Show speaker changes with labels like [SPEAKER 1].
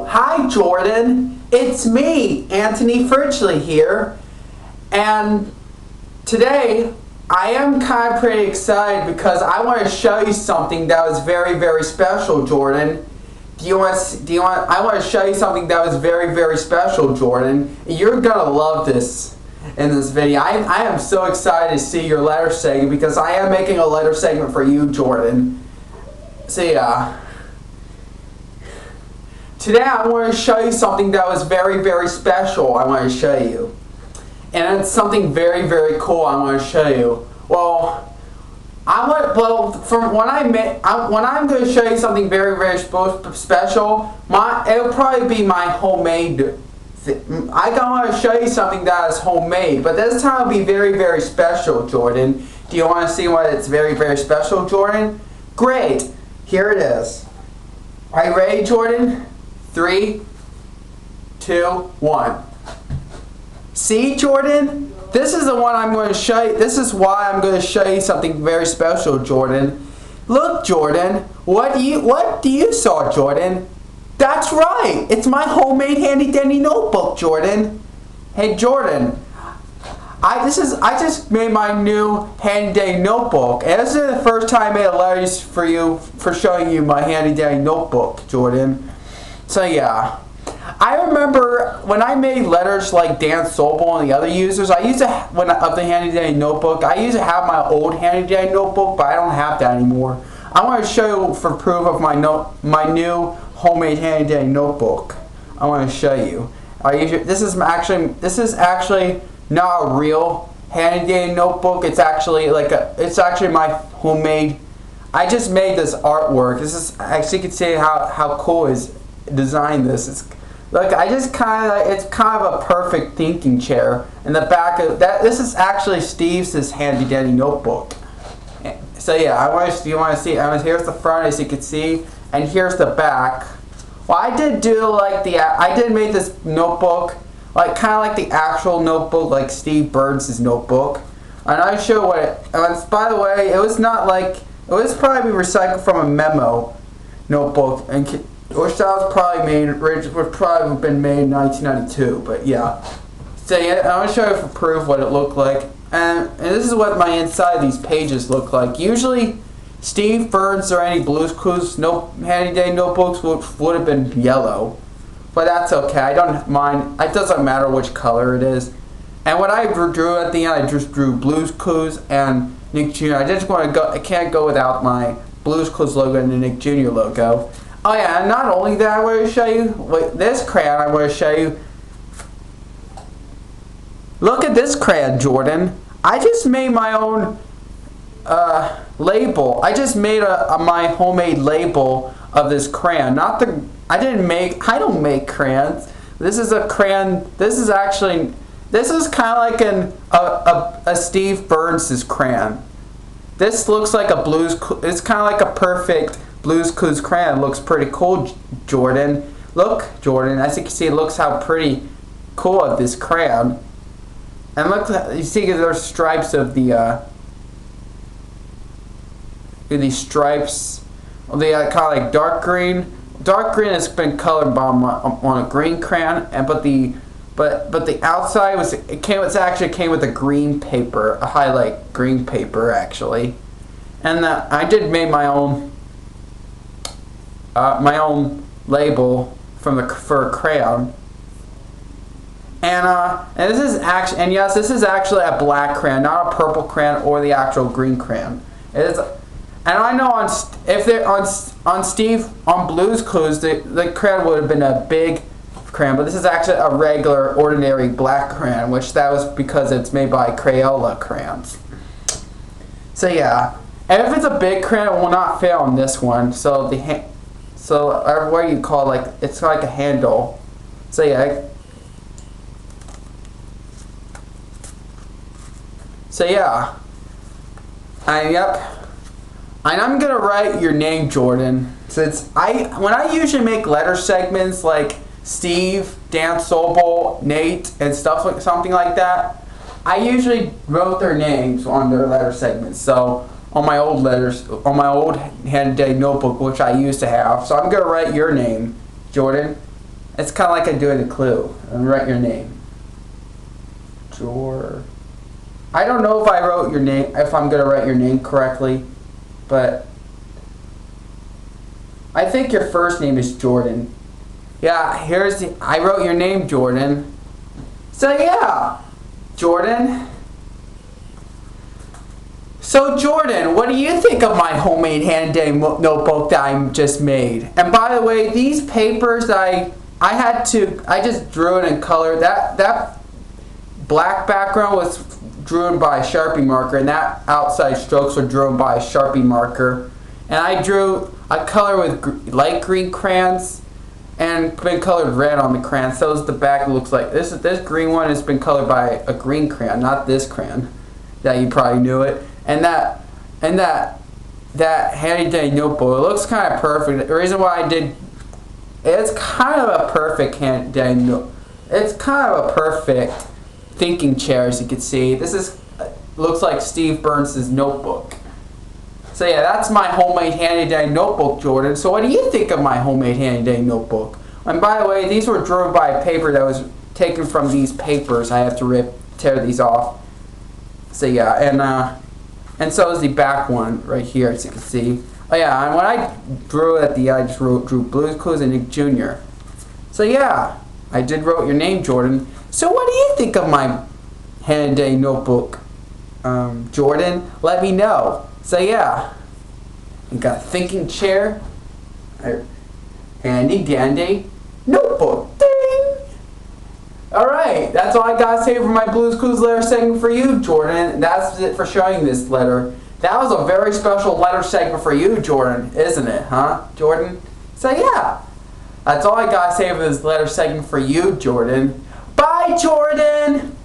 [SPEAKER 1] hi Jordan. It's me, Anthony Fridgley here. And today, I am kind of pretty excited because I want to show you something that was very, very special, Jordan. I want to show you something that was very, very special, Jordan. You're going to love this in this video. I am so excited to see your letter segment because I am making a letter segment for you, Jordan. So yeah. Today I want to show you something that was very, very special. I want to show you. And it's something very, very cool I want to show you. When I'm going to show you something very, very special, it'll probably be my homemade. I want to show you something that is homemade, but this time it'll be very, very special, Jordan. Do you want to see why it's very, very special, Jordan? Great. Here it is. Are you ready, Jordan? 3, 2, 1. See, Jordan? This is the one I'm going to show you. This is why I'm going to show you something very special, Jordan. Look, Jordan. What do you saw, Jordan? That's right. It's my homemade handy dandy notebook, Jordan. Hey, Jordan. I just made my new handy dandy notebook, and this is the first time I made a letter for showing you my handy dandy notebook, Jordan. So yeah. I remember when I made letters like Dan Sobel and the other users, of the handy dandy notebook, I used to have my old handy dandy notebook, but I don't have that anymore. I want to show you for proof of my new homemade handy dandy notebook. I want to show you. This is actually not a real handy dandy notebook. It's actually my homemade. I just made this artwork. This is actually, you can see how cool is designed this. Look, it's kind of a perfect thinking chair. In the back of that, this is actually Steve's handy dandy notebook. So yeah, you want to see? Here's the front, as you can see, and here's the back. Well, I did make this notebook kind of like the actual notebook, like Steve Burns' notebook. And I show what it. By the way, it was probably recycled from a memo notebook, which was probably been made in 1992. But yeah. So yeah, I want to show you for proof what it looked like, and this is what my inside of these pages look like. Usually, Steve Burns or any Blue's Clues handy dandy notebooks would have been yellow. But that's okay. I don't mind. It doesn't matter which color it is. And what I drew at the end, I just drew Blue's Clues and Nick Jr. I can't go without my Blue's Clues logo and the Nick Jr. logo. Oh yeah, and not only that, I want to show you this crayon. I want to show you. Look at this crayon, Jordan. I just made my own label. I just made my homemade label of this crayon. I don't make crayons. This is a crayon. This is kind of like a Steve Burns' crayon. This looks like it's kind of like a perfect Blue's Clues crayon. It looks pretty cool, Jordan. Look, Jordan. As you can see, it looks how pretty cool of this crayon. And look, you see there's stripes of these stripes. They kind of like dark green. Dark green has been colored on a green crayon, but the outside actually came with a green paper, a highlight green paper actually. And I did make my own label for a crayon. And this is actually a black crayon, not a purple crayon or the actual green crayon. It is. And I know on Blue's Clues, the crayon would have been a big crayon, but this is actually a regular, ordinary black crayon, which that was because it's made by Crayola crayons. So yeah, and if it's a big crayon, it will not fit on this one. So what you call it's like a handle. So yeah. So yeah. And I'm gonna write your name, Jordan. Since when I usually make letter segments like Steve, Dan Sobel, Nate, and something like that, I usually wrote their names on their letter segments. So on my old handy dandy notebook, which I used to have. So I'm gonna write your name, Jordan. It's kind of like I do in a clue. And write your name. I don't know if I wrote your name, if I'm gonna write your name correctly, but I think your first name is Jordan. Yeah, I wrote your name, Jordan. So yeah, Jordan. So Jordan, what do you think of my homemade hand-day notebook that I just made? And by the way, these papers I just drew it in color. That black background was drawn by a Sharpie marker, and that outside strokes were drawn by a Sharpie marker. And I drew a color with light green crayons and been colored red on the crayon. So the back looks like this green one has been colored by a green crayon, not this crayon. That you probably knew it. And that handy dandy notebook, it looks kind of perfect. The reason why I did, it's kind of a perfect handy dandy notebook. It's kind of a perfect thinking chair, as you can see. This looks like Steve Burns' notebook. So yeah, that's my homemade handy dandy notebook, Jordan. So what do you think of my homemade handy dandy notebook? And by the way, these were drawn by a paper that was taken from these papers. I have to tear these off. So yeah, and so is the back one right here, as you can see. Oh yeah, and when I drew it at the end, I just drew Blue's Clues and Nick Jr. So yeah, I did wrote your name, Jordan. So what do you think of my handy notebook, Jordan? Let me know. So yeah, you got a thinking chair, handy dandy notebook. Ding! Alright, that's all I gotta say for my Blue's Clues letter segment for you, Jordan. That's it for showing this letter. That was a very special letter segment for you, Jordan, isn't it, huh, Jordan? So yeah, that's all I gotta say for this letter segment for you, Jordan. Bye, Jordan!